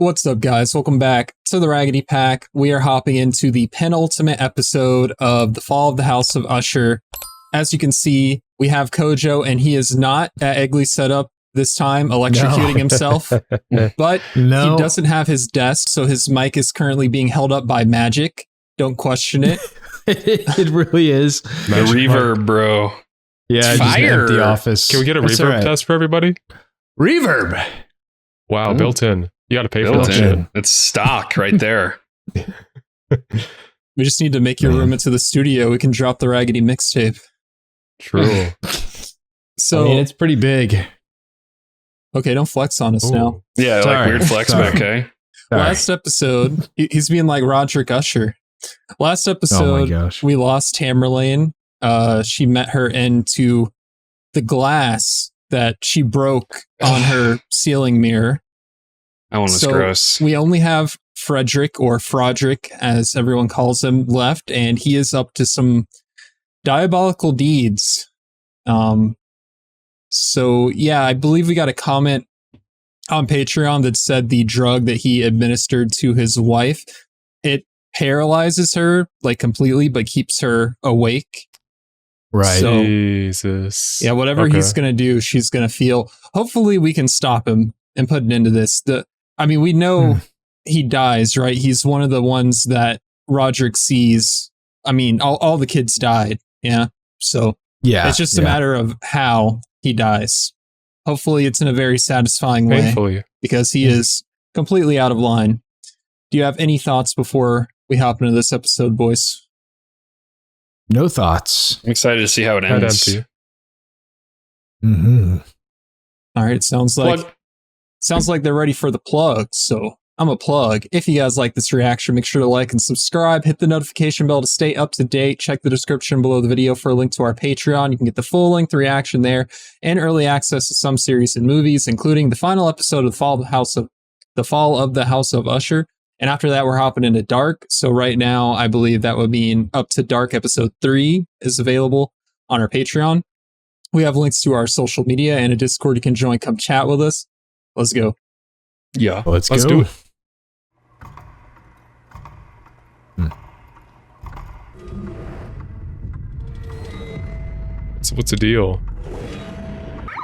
What's up, guys? Welcome back to the Raggedy Pack. We are hopping into the penultimate episode of The Fall of the House of Usher. As you can see, we have Kojo, and he is not at Eggly's setup this time, electrocuting himself, but he doesn't have his desk, so his mic is currently being held up by magic. Don't question it. It really is. The reverb, bro. Yeah, fire. The office. Can we get a reverb test for everybody? Reverb. Wow, built in. You got to pay for Built that in. shit. It's stock right there. We just need to make your room into the studio. We can drop the Raggedy mixtape. True. So I mean, it's pretty big. Okay, don't flex on us now. Yeah, Sorry. like weird flex back, okay? Last episode, he's being like Roderick Usher. Last episode, we lost Tamerlane. She met her into the glass that she broke on her ceiling mirror. That one was gross. We only have Frederick, or Frodrick, as everyone calls him, left, and he is up to some diabolical deeds. So yeah, I believe we got a comment on Patreon that said the drug that he administered to his wife, it paralyzes her like completely, but keeps her awake. Right. So, Jesus. yeah, whatever he's going to do, she's going to feel. Hopefully we can stop him and put an end to this. We know he dies, right? He's one of the ones that Roderick sees. I mean, all the kids died. Yeah. So yeah, it's just a matter of how he dies. Hopefully it's in a very satisfying way. Painfully. Because he is completely out of line. Do you have any thoughts before we hop into this episode, boys? No thoughts. I'm excited to see how it ends. Empty. Mm-hmm. All right, sounds like they're ready for the plug. So I'm a plug. If you guys like this reaction, make sure to like and subscribe. Hit the notification bell to stay up to date. Check the description below the video for a link to our Patreon. You can get the full length reaction there and early access to some series and movies, including the final episode of The Fall of the House of Usher. And after that, we're hopping into Dark. So right now, I believe that would mean Up to Dark episode 3 is available on our Patreon. We have links to our social media and a Discord you can join. Come chat with us. Let's go. Yeah. Let's do go. it. So what's the deal?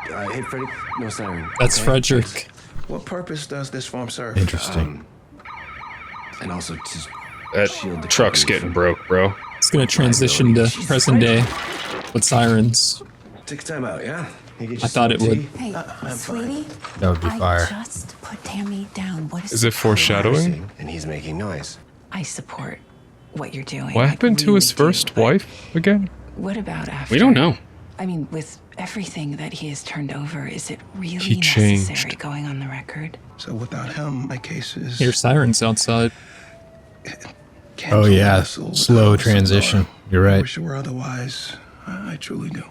Hey, Freddy. No siren. That's Frederick. What purpose does this form serve? Interesting. And also to That shield the truck's company getting broke, bro. It's going to transition to present day with sirens. Take time out, yeah? I thought it would. Hey, sweetie. That would be fire. I just put Tammy down. What Is it foreshadowing? And he's making noise. I support what you're doing. What happened to his first wife again? What about after? We don't know. I mean, with everything that he has turned over, is it really He changed. necessary going on the record? So without him, my case is... Here's sirens outside. Oh yeah, slow transition. You're I right. wish it were otherwise. I truly do.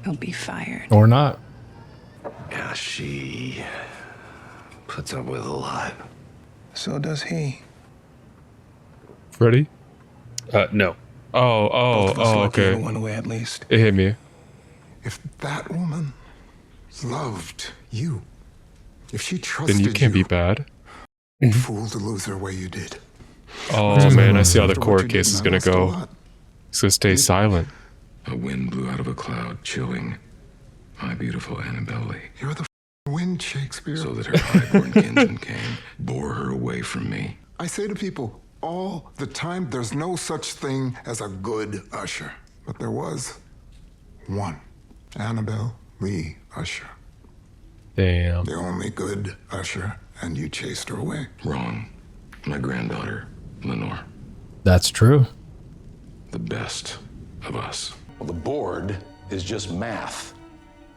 He'll be fired. Or not. Yeah, she puts up with a lot. So does he. Freddy? No. Okay. One way at least. It hit me. If that woman loved you, if she trusted Then you can't you, be bad. fool to lose her way you did. Oh man, I see how the After what court you case did, is I gonna lost a go. lot. It's gonna stay silent. A wind blew out of a cloud, chilling my beautiful Annabelle Lee, You're the wind, Shakespeare. so that her highborn kinsman came, bore her away from me. I say to people all the time, there's no such thing as a good Usher. But there was one. Annabelle Lee Usher. Damn. The only good Usher, and you chased her away. Wrong. My granddaughter, Lenore, That's true. the best of us. Well, the board is just math.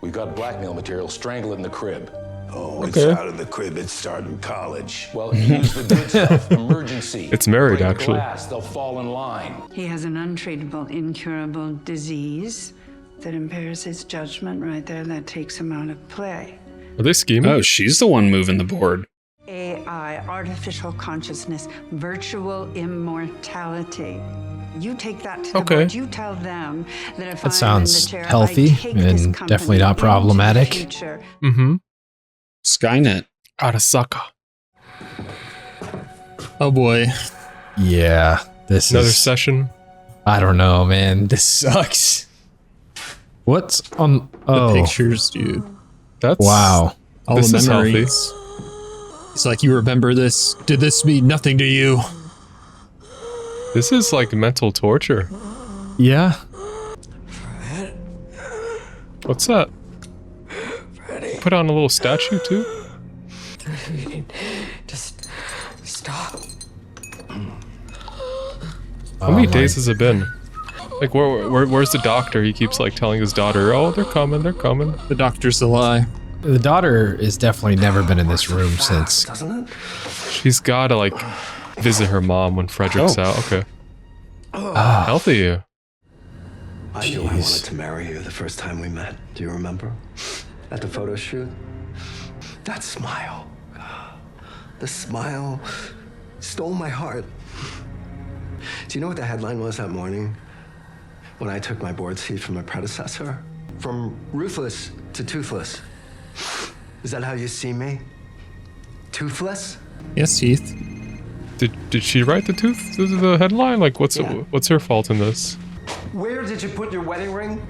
We've got blackmail material, strangle it in the crib. Oh, it's out of the crib. It's starting college. Well, use the good stuff, emergency. It's married, Break actually. glass, they'll fall in line. He has an untreatable, incurable disease that impairs his judgment right there. That takes him out of play. Are they scheming? Oh, she's the one moving the board. AI, artificial consciousness, virtual immortality. You take that to the board. You tell them that if That I'm sounds in the chair, healthy I take this and company definitely not into the problematic. future. Mm-hmm. Skynet. Arasaka. Oh boy. Yeah, this Another is session. I don't know, man. This sucks. What's on The pictures, dude. That's wow. All this the is memories. It's like, you remember this? Did this mean nothing to you? This is like mental torture. Yeah. What's that? Put on a little statue too? Just stop. How many days has it been? Like, where's the doctor? He keeps like telling his daughter, "Oh, they're coming, they're coming." The doctor's a lie. The daughter has definitely never been in this room since. Doesn't it? She's gotta like visit her mom when Frederick's out. Okay. Healthy. I knew I wanted to marry you the first time we met. Do you remember? At the photo shoot? That smile. The smile stole my heart. Do you know what the headline was that morning? When I took my board seat from my predecessor? From ruthless to toothless. Is that how you see me? Toothless? Yes, Heath. Did she write the headline? Like, what's her fault in this? Where did you put your wedding ring?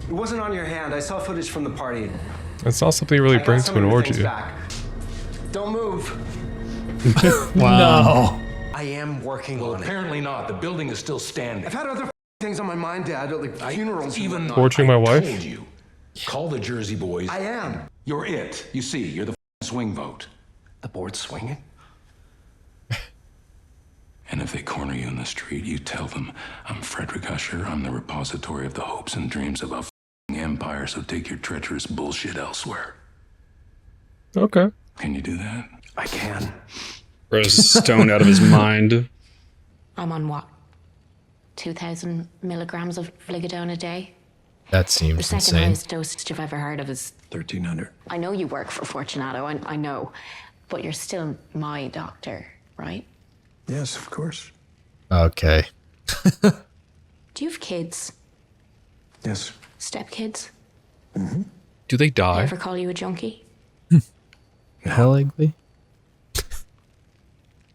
It wasn't on your hand. I saw footage from the party. It's not something you really bring to an orgy. Don't move. Wow. No. I am working on it. Apparently not. The building is still standing. I've had other things on my mind, Dad, like funerals. Even torturing my wife. Told you. Call the Jersey boys. I am. You're it. You see, you're the swing vote. The board's swinging? And if they corner you in the street, you tell them, I'm Frederick Usher. I'm the repository of the hopes and dreams of a empire, so take your treacherous bullshit elsewhere. Okay. Can you do that? I can. Rose is stoned out of his mind. I'm on what? 2,000 milligrams of Ligadone a day? That The seems second insane. highest dosage I've ever heard of is 1,300. I know you work for Fortunato, I know, but you're still my doctor, right? Yes, of course. Okay. Do you have kids? Yes. Stepkids? Do they They die? ever call you a junkie? Hell, Eggley?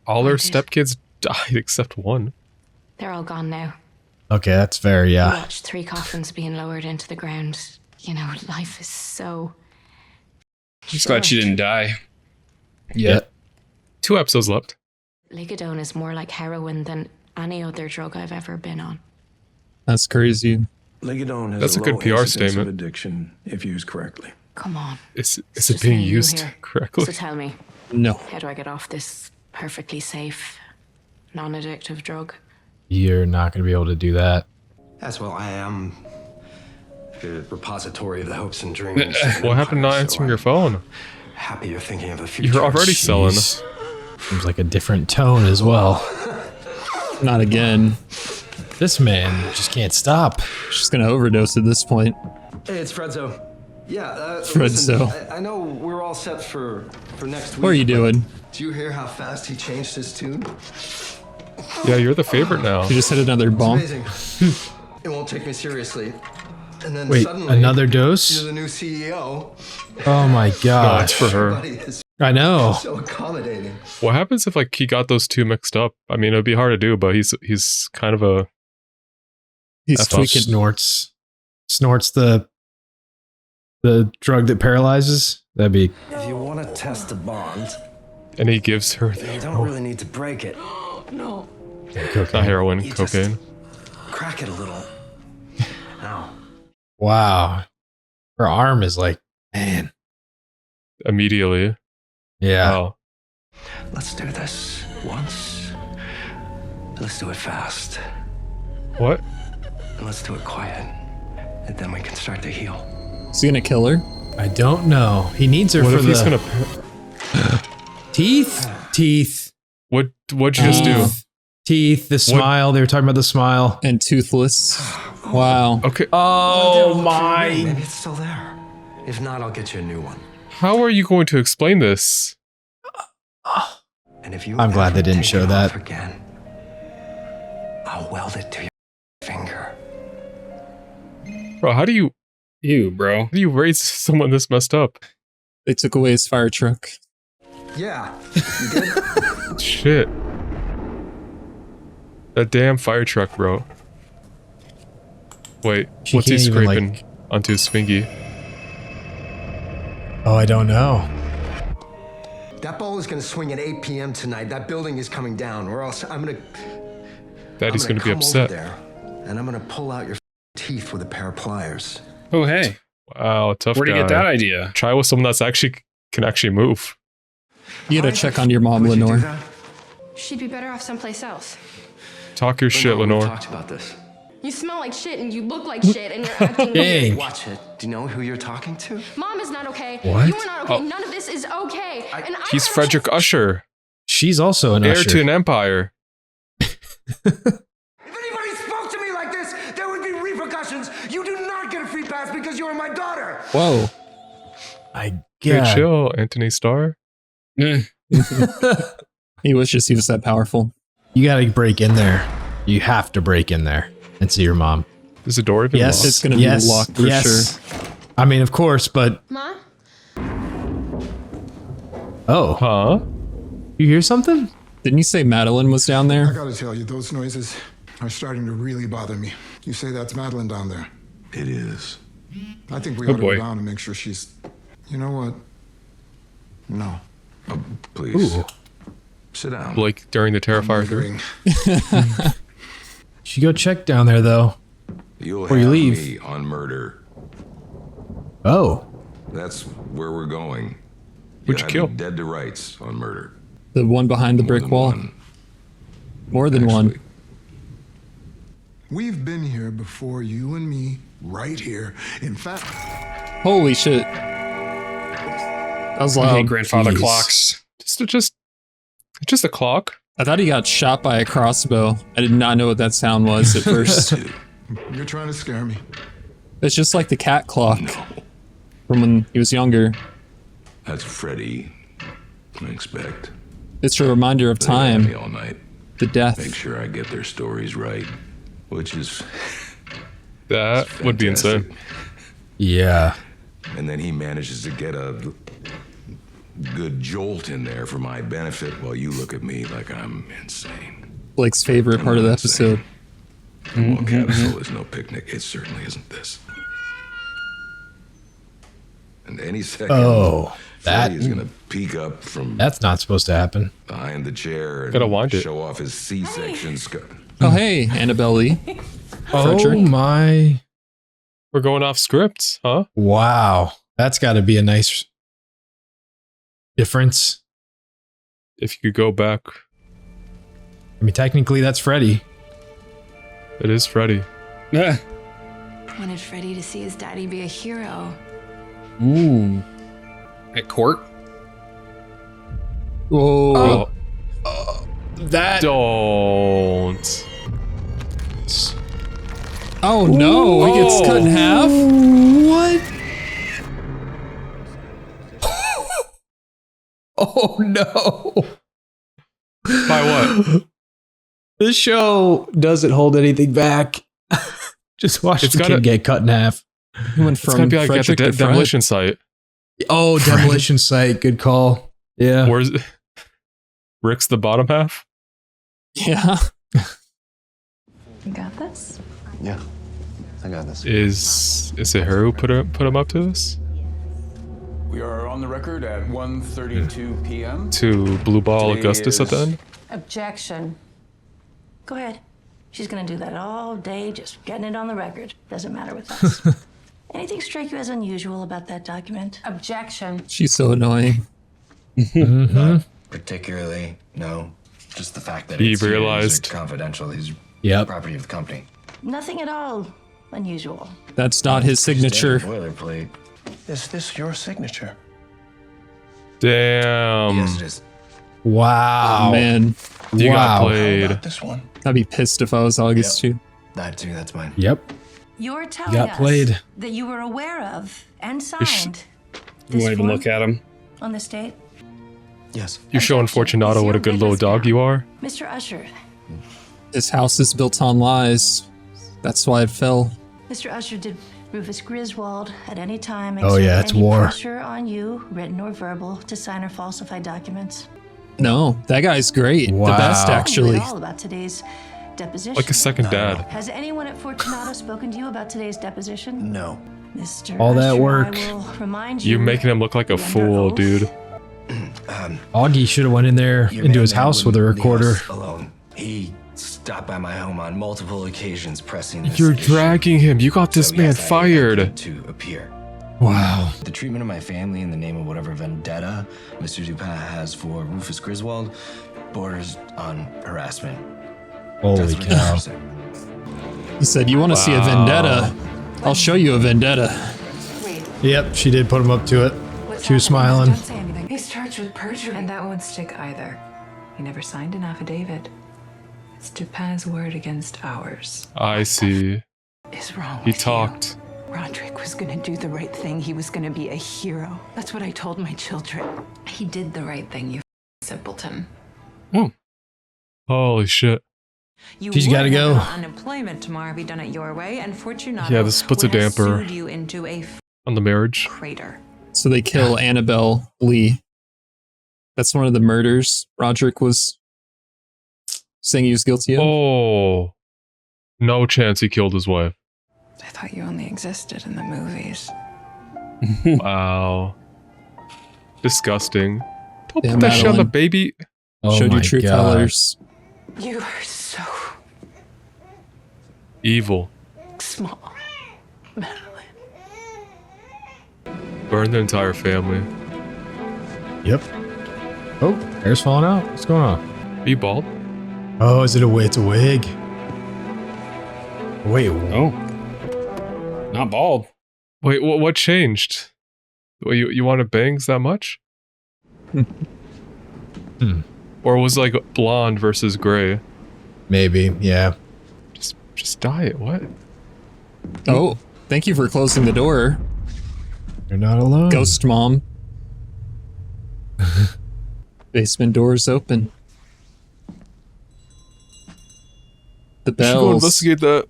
All their stepkids died except one. They're all gone now. Okay, that's fair, I yeah. watched 3 coffins being lowered into the ground. You know, life is so... Just glad she didn't die. Yeah. 2 episodes left. Ligadone is more like heroin than any other drug I've ever been on. That's crazy. Ligadone has That's a good low PR incidence statement. of addiction if used correctly. Come on. Is it just being me and you used here. correctly? So tell me, No. how do I get off this perfectly safe, non-addictive drug? You're not going to be able to do that. As well, I am the repository of the hopes and dreams. What happened to not answering your phone? Happy you're thinking of the future. You're already selling. Jeez. Seems like a different tone as well. Not again. This man just can't stop. She's gonna overdose at this point. Hey, it's Fredzo. Yeah, Fredzo. listen, I know we're all set for next week. What are you doing? Do you hear how fast he changed his tune? Yeah, you're the favorite now. You just hit another It's bomb. amazing. It won't take me seriously. And then Wait, suddenly, another dose? you're the new CEO. Oh my No, god. it's for her. Everybody is I know. so accommodating. What happens if like he got those 2 mixed up? I mean, it'd be hard to do, but he's kind of a He's F up. tweaking. Snorts the drug that paralyzes. That'd be If you want to test a bond, and he gives her you don't really need to break it. No. not heroin, You just cocaine. crack it a little. Ow. wow. Her arm is like, man. Immediately. Yeah. Wow. Let's do this once. Let's do it fast. What? And let's do it quiet. And then we can start to heal. Is he gonna kill her? I don't know. He needs her What for if he's the gonna? teeth. What'd you just do? Teeth, the smile. They were talking about the smile. And toothless. Wow. Okay. Oh Maybe it's still there. If not, I'll get you a new one. How are you going to explain this? And if you I'm glad ever they didn't take show it that. off again, I'll weld it to your finger. Bro, how do you Ew, bro. raise someone this messed up? They took away his fire truck. Yeah. You good? Shit. That damn fire truck, bro. Wait, what's he scraping onto his fingy? Oh, I don't know. That ball is gonna swing at 8 p.m. tonight. That building is coming down, or else I'm gonna... Daddy's gonna be upset. There, and I'm gonna pull out your teeth with a pair of pliers. Oh, hey. Wow, tough Where'd guy. you get that idea? Try with someone that's actually can actually move. You gotta check on your mom, Lenore. She'd be better off someplace else. Talk your shit, Lenore. We talked about this. You smell like shit and you look like shit and you're acting weird. Watch it. Do you know who you're talking to? Mom is not okay. What? You are not okay. None of this is okay. He's Frederick Usher. She's also an heir Usher. to an empire. If anybody spoke to me like this, there would be repercussions. You do not get a free pass because you are my daughter. Whoa. I Hey, get. chill, Anthony Starr. He wishes he was that powerful. You gotta break in there. You have to break in there and see your mom. Is the door even Yes, locked? It's gonna be locked for sure. I mean, of course, but. Ma? Oh. Huh? You hear something? Didn't you say Madeline was down I there? gotta tell you, those noises are starting to really bother me. You say that's Madeline down there? It is. I think we Oh, ought to boy. go down and make sure she's... You know what? No. Oh, please. Ooh. Sit down. Like during the Terrifier 3. Wondering. You should go check down there, though. You'll Before you have leave. me on murder. Oh. That's where we're going. Who'd you have kill? me dead to rights on murder. The one behind the More brick than wall. one, More than one. actually. We've been here before, you and me, right here. In fact... Holy shit. That was I hate loud. grandfather Jeez. clocks. Just a clock. I thought he got shot by a crossbow. I did not know what that sound was at first. You're trying to scare me. It's just like the cat clock from when he was younger. That's Freddy. I expect. It's a reminder of They have me time, all night. the death. Make sure I get their stories right, which is That would be insane. fantastic. Yeah. And then he manages to get a good jolt in there for my benefit while you look at me like I'm insane. Blake's favorite part of the episode. Well, Capsule is no picnic. It certainly isn't this. And any second, Oh, that- Freddy is gonna peek up from That's not supposed to happen. behind the chair Gotta and wind it. show off his C-section scar. Oh, hey, Annabelle Lee. Oh Frederick. my. We're going off scripts, huh? Wow. That's got to be a nice difference. If you could go back, I mean, technically, that's Freddy. it is Freddy. Yeah. Wanted Freddy to see his daddy be a hero. Ooh. At court? Whoa. That. Don't. Oh no, he gets cut in half? What? Oh no. By what? This show doesn't hold anything back. Just watch It's the gotta- kid get cut in half. He went It's gotta from be like at the Frederick to Fred. demolition site. Oh, demolition site. Good call. Yeah. Where's Rick's the bottom half? Yeah. You got this? Yeah, I got this. Is it her who put him up to this? We are on the record at 1:32 p.m. To Blue Ball Today Augustus at the is- end? Objection. Go ahead. She's gonna do that all day, just getting it on the record. Doesn't matter with us. Anything strike you as unusual about that document? Objection. She's so annoying. Mm-hmm. Particularly, no. Just the fact that He it's realized. confidential. These Yep. property of the company. Nothing at all unusual. That's not his signature. Boilerplate. Is this your signature? Damn. Yes, it is. Wow. Oh, man. You got How played. about this one? I'd be pissed if I was August too. That too. That's mine. Yep. You're telling Got us played. that you were aware of and sh- signed You won't even form look at him. on this date? Yes. You're showing Fortunato what a good little dog you are. Mr. Usher. His house is built on lies. That's why it fell. Mr. Usher, did Rufus Griswold, at any time, Oh, yeah, exert it's any war. pressure on you, written or verbal, to sign or falsify documents. No, that guy's great. Wow. The best, actually. All about today's deposition. Like a second dad. Has anyone at Fortunato spoken to you about today's deposition? No. Mr. All that Usher, work. I will remind You you making him look like a fool, dude. Augie should have went in there Your into man his house with a wouldn't leave recorder. us alone. He stopped by my home on multiple occasions pressing this You're issue. dragging him. You got this So, man yes, I fired. to appear. Wow. The treatment of my family in the name of whatever vendetta Mr. Dupin has for Rufus Griswold borders on harassment. Holy That's what cow. he said. He said, you want to see a vendetta? I'll show you a vendetta. Yep, she did put him up to it. She was smiling. Don't say anything. He's charged with perjury. And that won't stick either. He never signed an affidavit. It's Dupin's word against ours. I see. Is wrong He with talked. you. Roderick was gonna do the right thing. He was gonna be a hero. That's what I told my children. He did the right thing, you simpleton. Holy shit. She's got to go. Unemployment tomorrow be done it your way, and Fortunato Yeah, this puts a would have damper sued you into a on the marriage. crater. So they kill Annabelle Lee. That's one of the murders Roderick was saying he was guilty of. Oh. No chance he killed his wife. I thought you only existed in the movies. Wow. Disgusting. Don't Yeah, put that shit on the Madeline. baby. Oh Showed my you true God. colors. You are so Evil. small. Burn the entire family. Yep. Oh, hair's falling out. What's going on? Are you bald? Oh, is it a wig? It's a wig. Wait. Oh. Not bald. Wait, what changed? Wait, you wanted bangs that much? Or was it like blonde versus gray? Maybe. Yeah. Just dye it. What? Oh, thank you for closing the door. You're not alone. Ghost mom. Basement doors open. The You should go bells. investigate that.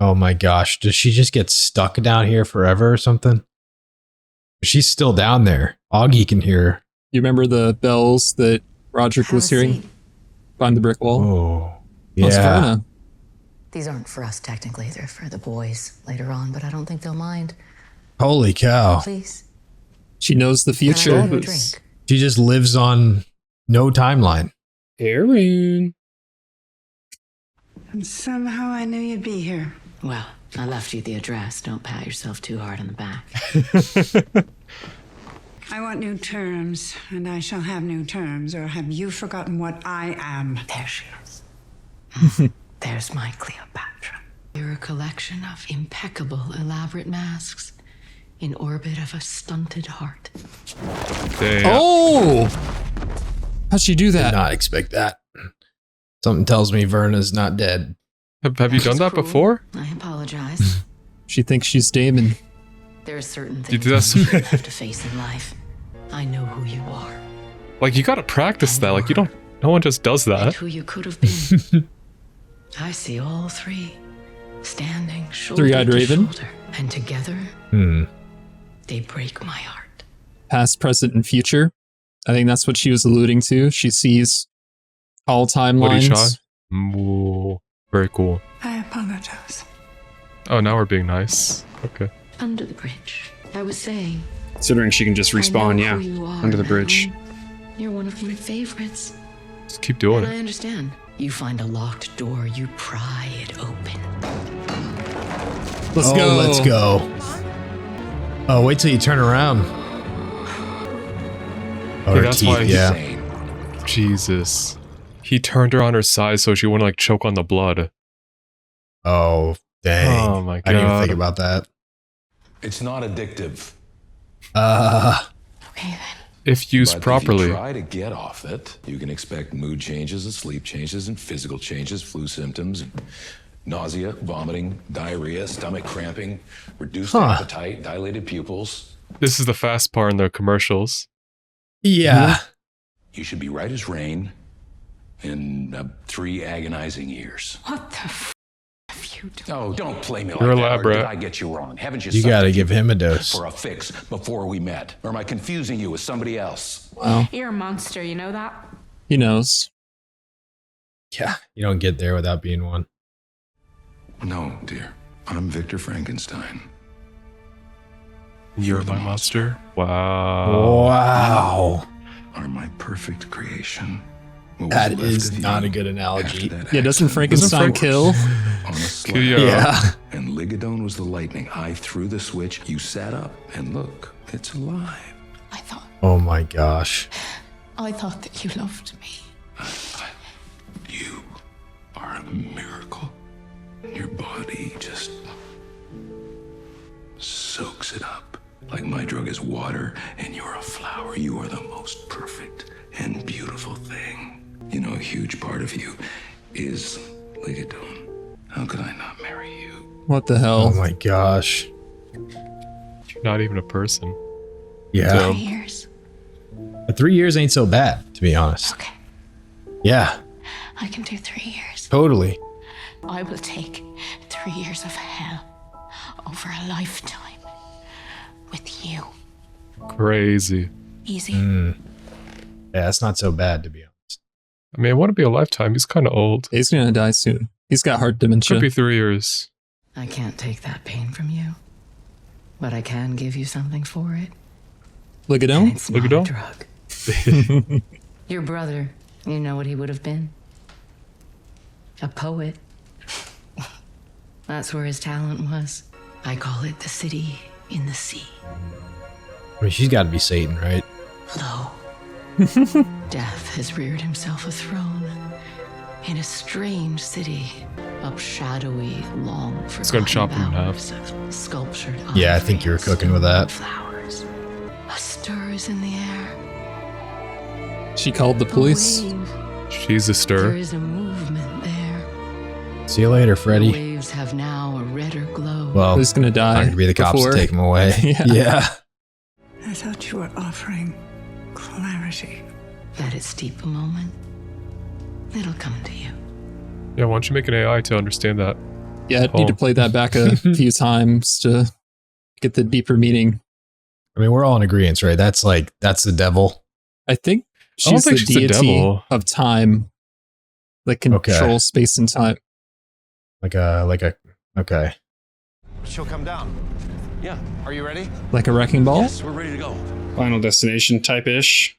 Oh my gosh. Does she just get stuck down here forever or something? She's still down there. Augie can hear her. You remember the bells that Roderick was hearing behind the brick wall? Oh, It's yeah. Verna. These aren't for us, technically. They're for the boys later on, but I don't think they'll mind. Holy cow. Please. She knows the Can I future. have a drink? She just lives on no timeline. Aaron. And somehow I knew you'd be here. Well, I left you the address. Don't pat yourself too hard on the back. I want new terms, and I shall have new terms, or have you forgotten what I am? There she is. There's my Cleopatra. You're a collection of impeccable, elaborate masks in orbit of a stunted heart. Damn. Oh! How'd she do Did that? not expect that. Something tells me Verna's not dead. Have you done that before? I apologize. She thinks she's Damon. There are certain You things did that. you have to face in life. I know who you are. Like, you gotta practice that. Like, you don't. No one just does And that. who you could have been. I see all three standing shoulder Three-eyed to raven? shoulder, and together they break my heart. Past, present, and future. I think that's what she was alluding to. She sees all Woody Shaw. timelines. Ooh, very cool. I apologize. Oh, now we're being nice. Okay. Under the bridge. I was saying. Considering she can just respawn, I know yeah. who you are, Under the bridge. Madeline. You're one of my favorites. Just keep doing And I it. understand. You find a locked door, you pry it open. Let's go. Let's go. Oh, wait till you turn around. Oh, Yeah, her that's teeth, why he- yeah. Jesus. He turned her on her side so she wouldn't like choke on the blood. Oh, dang. Oh my I didn't even God. think about that. It's not addictive. Okay then. If used But properly. If you try to get off it, you can expect mood changes and sleep changes and physical changes, flu symptoms, and nausea, vomiting, diarrhea, stomach cramping, reduced appetite, dilated pupils. This is the fast part in the commercials. Yeah. You should be right as rain in 3 agonizing years. What the f have Oh, don't play me You're like that. Or elaborate. did I get you wrong? Haven't you? You got to substituted give him a dose. for a fix before we met, or am I confusing you with somebody else? Wow. You're a monster, you know that? He knows. Yeah, you don't get there without being one. No, dear. I'm Victor Frankenstein. You're my monster. Wow. Wow. Are my perfect creation. That is not a good analogy. Yeah, doesn't Frankenstein kill? On a slab. Yeah. And Ligadone was the lightning. I threw the switch. You sat up, and look, it's alive. Oh my gosh. I thought that you loved me. You are a miracle. Your body just soaks it up. Like my drug is water, and you're a flower. You are the most perfect and beautiful thing. You know, a huge part of you is Ligadone. How could I not marry you? What the hell? Oh my gosh. You're not even a person. Yeah. 3 years. But 3 years ain't so bad, to be honest. Okay. Yeah, I can do 3 years. totally. I will take 3 years of hell over a lifetime with you. Crazy. Easy. Yeah, that's not so bad, to be honest. I mean, it wouldn't be a lifetime. He's kind of old. He's gonna die soon. He's got heart dementia. Could be 3 years. I can't take that pain from you, but I can give you something for it. Ligadone? It's not a Ligadone? drug. Your brother, you know what he would have been? A poet. That's where his talent was. I call it the city in the sea. I mean, she's got to be Satan, right? Lo, death has reared himself a throne in a strange city, up shadowy, long forgotten It's gonna chop him in half. bowers of sculptured Yeah, I think you were cooking with that. flowers. A stir is in the air. She called the police. She's a There stir. is a movement there. See you later, The Freddy. waves have now a redder glow. Well, Who's gonna die? not gonna be the cops before? to take him away. Yeah. I thought you were offering clarity. Let it steep a moment. It'll come to you. Yeah, why don't you make an AI to understand that? Yeah, I'd need to play that back a few times to get the deeper meaning. I mean, we're all in agreement, right? That's the devil. I think I don't she's think the she's the deity devil. of time that controls space and time. Okay. She'll come down. Yeah. Are you ready? Like a wrecking ball? Yes, we're ready to go. Final Destination type-ish.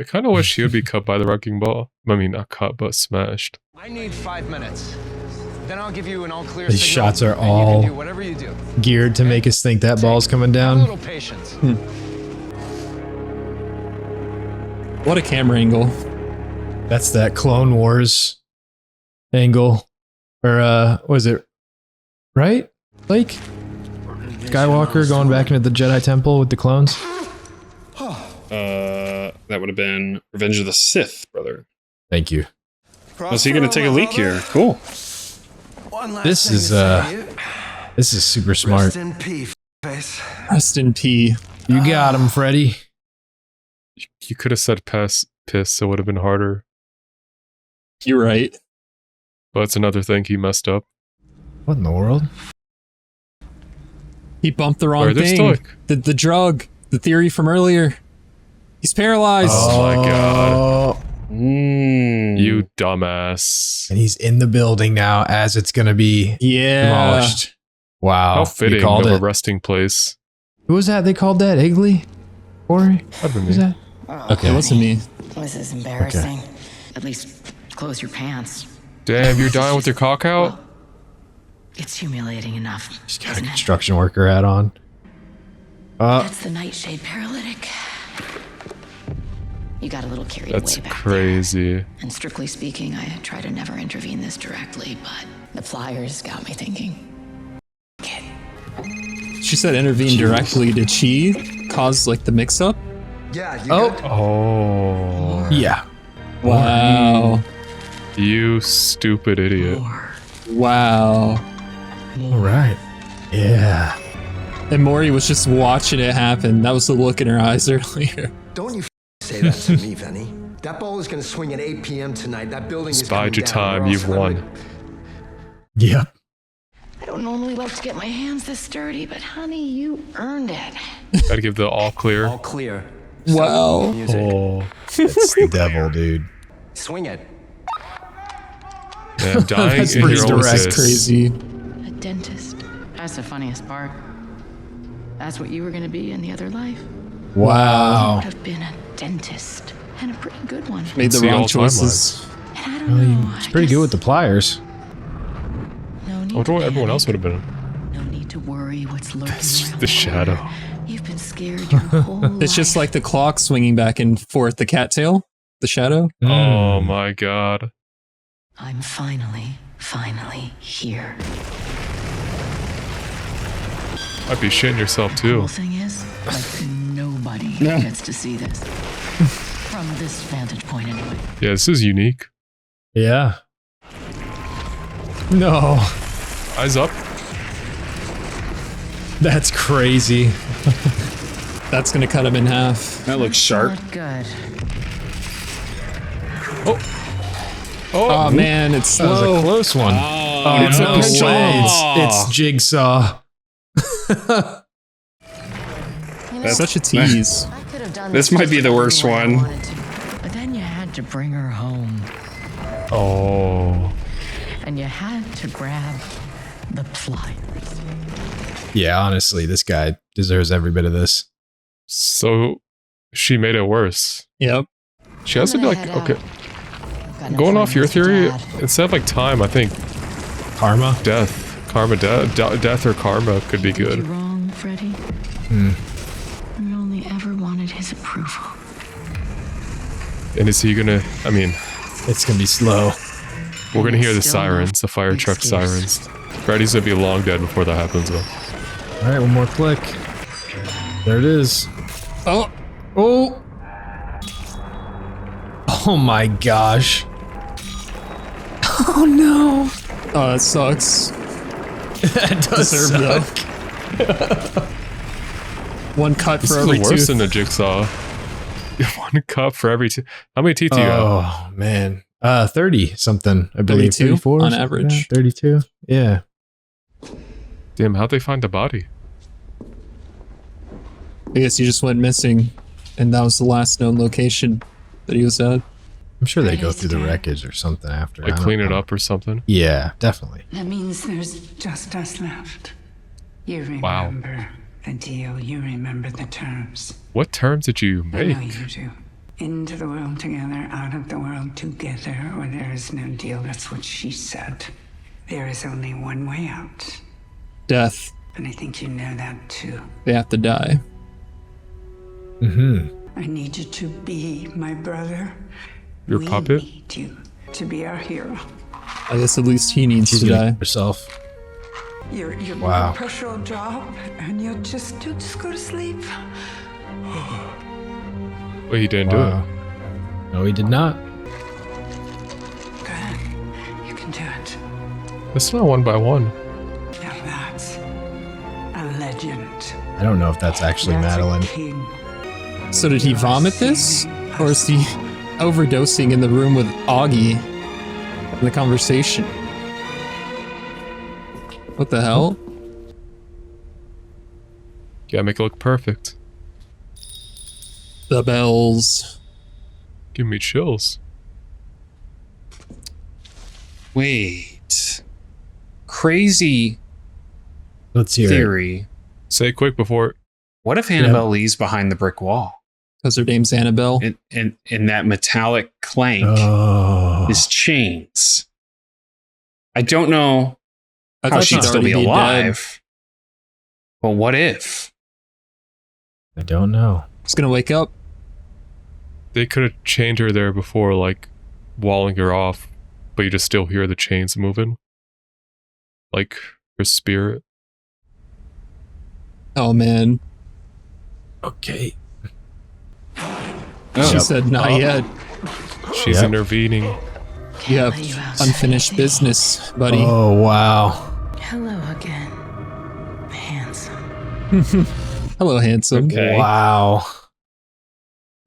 I kind of wish she would be cut by the wrecking ball. I mean, not cut, but smashed. I need 5 minutes. Then I'll give you an all clear These signal, shots are and you all can do whatever you do. geared to make us think that ball's coming Have a down. little patience. What a camera angle. That's that Clone Wars angle. Or, was it right? Like Skywalker going back into the Jedi Temple with the clones? That would have been Revenge of the Sith, brother. Thank you. Was he gonna take a leak here? Cool. This is super smart. Rest in peace, face. Rest in P. You got him, Freddy. You could have said piss, so it would have been harder. You're right. But it's another thing he messed up. What in the world? He bumped the wrong Or they're thing. stoic. The drug. The theory from earlier. He's paralyzed. Oh my god. Mm. You dumbass. And he's in the building now as it's going to be demolished. Wow. How fitting You called of a it. resting place. Who was that they called that? Igley? Corey? Who's that? Okay, it wasn't me. This is embarrassing. At least close your pants. Damn, you're dying with your cock out? It's humiliating enough. She's got a construction worker hat on. That's the nightshade paralytic. You got a little carried That's away back crazy. there. And strictly speaking, I try to never intervene this directly, but the flyers got me thinking. She said intervene directly. Did she cause like the mix up? Yeah, you Oh. Yeah. Wow. You stupid idiot. Wow. All right. Yeah. And Maury was just watching it happen. That was the look in her eyes earlier. Don't you say that to me, Venny. That ball is gonna swing at 8 p.m. tonight. That building is Bide coming your down, time, or else you've I'm won. gonna- Yep. don't normally like to get my hands this dirty, but honey, you earned it. Gotta give the all clear. All clear. Wow. Music. Oh, it's the devil, dude. Swing it. Yeah, dying That's in pretty your own direct. sis. Crazy. A dentist. That's the funniest part. That's what you were gonna be in the other life. You Wow. would have been a dentist, and a pretty good one. Made the See wrong all choices. And I don't know. It's pretty good with the pliers. No I need wonder to what everyone panic. else would have been. No need to worry what's lurking It's around the shadow. corner. You've been scared your whole life. It's just like the clock swinging back and forth. The cattail, the shadow. Oh my god. I'm finally here. I'd be shitting yourself The too. cool thing is, like nobody gets to see this. From this vantage point anyway. Yeah, this is unique. Yeah. No. Eyes up. That's crazy. That's gonna cut him in half. That looks sharp. Not good. Oh man, it's That was slow. a close one. Oh, It's no. a pistol. It's Jigsaw. That's Such a tease. I could have done This might be the worst any way I one. wanted to, but then you had to bring her home. Oh. And you had to grab the pliers. Yeah, honestly, this guy deserves every bit of this. So she made it worse. Yep. She has to be I'm like, gonna head okay. Got no Going off your friends, theory, Dad. instead of like time, I think Karma? death. Karma, death or karma could be Did you good. wrong, Freddie? Hmm. You only ever wanted his approval. And is he gonna, I mean, It's gonna be slow. we're gonna hear the Still no sirens, the fire truck excuse. sirens. Freddy's gonna be long dead before that happens though. All right, one more click. There it is. Oh, Oh. Oh my gosh. Oh no. oh, that sucks. That does Deserved suck. One cut This for is every worse tooth. than a jigsaw. One cup for every tooth. How many teeth do you got? Oh man. 30 something, I believe. 32 34 on something like average. that? 32. Yeah. Damn, how'd they find the body? I guess he just went missing, and that was the last known location that he was at. I'm sure they go through the wreckage or something after. Like I don't clean it know. up or something? Yeah, definitely. That means there's just us left. You Wow. remember the deal. You remember the terms. What terms did you I know make? you do. Into the world together, out of the world together, or there is no deal. That's what she said. There is only one way out. Death. And I think you know that too. They have to die. Mm-hmm. I need you to be my brother. Your we puppet? need you to be our hero. I guess at least he needs She's to gonna die. kill herself. Your Wow. blood pressure will drop, and you'll just go to sleep. Wait, he didn't do Wow. it. No, he did not. Good. You can do it. It's not one by one. Now that's a legend. I don't know if that's actually That's a Madeline. king. So did he vomit this? Or is he overdosing in the room with Augie in the conversation? What the hell? Gotta make it look perfect. The bells. Give me chills. Wait. Crazy Let's hear it. theory. Say it quick before. What if Annabelle Lee's behind the brick wall? Because her name's Annabelle. And that metallic clank Oh. is chains. I don't know I how thought she'd she'd still be already be alive. But what if? I don't know. He's gonna wake up. They could have chained her there before, like, walling her off, but you just still hear the chains moving. Like, her spirit. Oh man. Okay. She said not yet. She's Yep. intervening. You have unfinished business, buddy. Oh, wow. Hello again, handsome. Hello, handsome. Okay. Wow.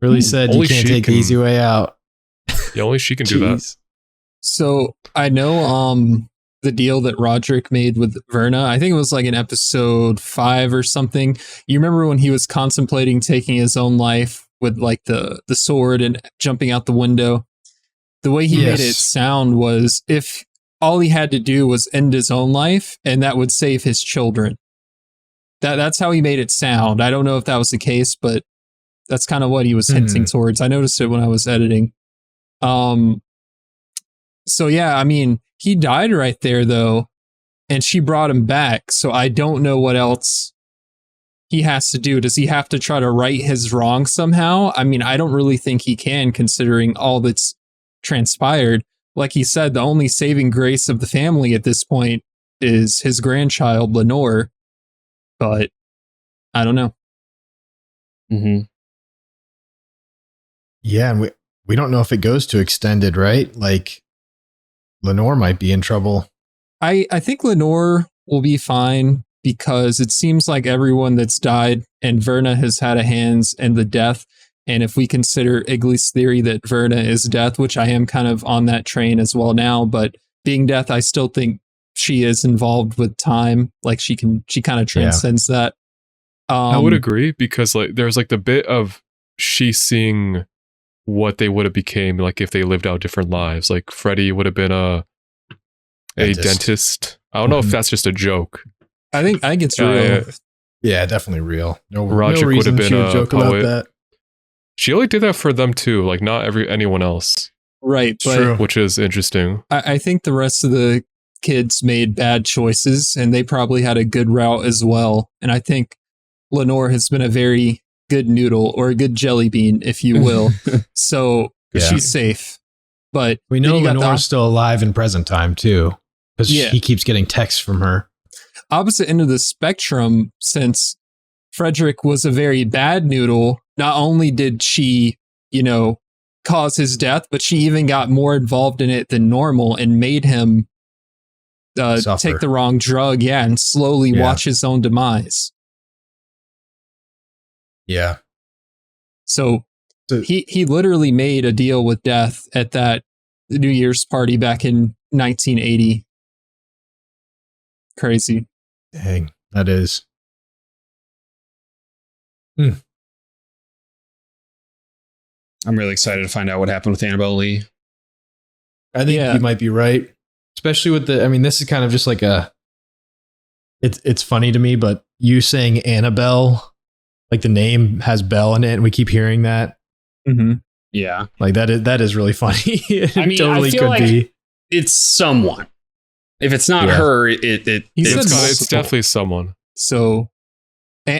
Really said you Only can't she take the can- easy way out. Yeah, only she can do that. Jeez. So I know the deal that Roderick made with Verna. I think it was like in episode 5 or something. You remember when he was contemplating taking his own life with like the sword and jumping out the window? The way he made it sound was if all he had to do was end his own life and that would save his children. That's how he made it sound. I don't know if that was the case, but that's kind of what he was hinting towards. I noticed it when I was editing. So yeah, I mean, he died right there though, and she brought him back. So I don't know what else he has to do. Does he have to try to right his wrong somehow? I mean, I don't really think he can, considering all that's transpired. Like he said, the only saving grace of the family at this point is his grandchild, Lenore. But I don't know. Yeah, and we don't know if it goes to extended, right? Like, Lenore might be in trouble. I think Lenore will be fine because it seems like everyone that's died and Verna has had a hands in the death. And if we consider Igley's theory that Verna is death, which I am kind of on that train as well now, but being death, I still think she is involved with time. Like she kind of transcends that. I would agree because like there's like the bit of she seeing what they would have became like if they lived out different lives. Like Freddy would have been a dentist. I don't know if that's just a joke. I think it's real. Yeah, definitely real. Roderick would have been a joke poet. about that. She only did that for them too, like not anyone else. Right, but which is interesting. I think the rest of the kids made bad choices and they probably had a good route as well. And I think Lenore has been a very good noodle or a good jelly bean, if you will. So she's safe. But we know Lenore's still alive in present time too, because he keeps getting texts from her. Opposite end of the spectrum, since Frederick was a very bad noodle, not only did she, cause his death, but she even got more involved in it than normal and made him take the wrong drug, and slowly watch his own demise. Yeah. So he literally made a deal with death at that New Year's party back in 1980. Crazy. Dang, that is. I'm really excited to find out what happened with Annabelle Lee. I think you might be right. Especially with this is kind of just like it's funny to me, but you saying Annabelle, like the name has Belle in it, and we keep hearing that. Mm-hmm. Yeah. Like that is really funny. I mean, totally I feel could be. It's someone. If it's not her, it's definitely someone. So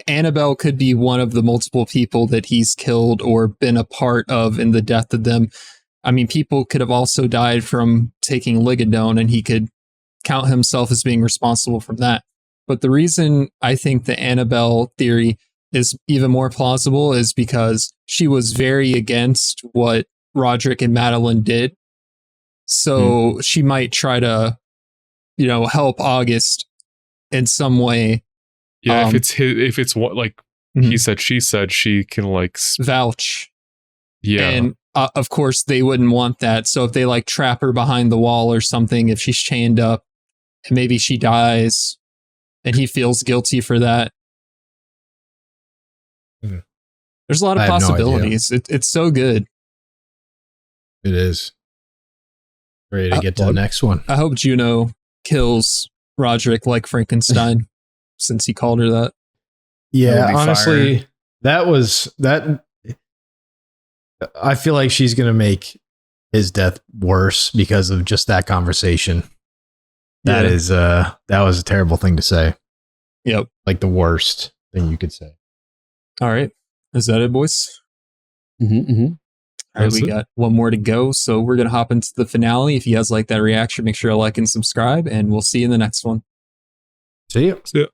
Annabelle could be one of the multiple people that he's killed or been a part of in the death of them. I mean, people could have also died from taking Ligadone, and he could count himself as being responsible from that. But the reason I think the Annabelle theory is even more plausible is because she was very against what Roderick and Madeline did. So she might try to, help August in some way. Yeah, if it's what like he said, she said, she can like vouch. Yeah. And of course they wouldn't want that. So if they like trap her behind the wall or something, if she's chained up and maybe she dies and he feels guilty for that. There's a lot of possibilities. It's so good. It is. Ready to get to the next one. I hope Juno kills Roderick like Frankenstein, since he called her that. Yeah, honestly, that. I feel like she's going to make his death worse because of just that conversation. That was a terrible thing to say. Yep. Like the worst thing you could say. All right. Is that it, boys? Mm-hmm. All right, we got one more to go, so we're going to hop into the finale. If you guys like that reaction, make sure to like and subscribe, and we'll see you in the next one. See ya. See ya.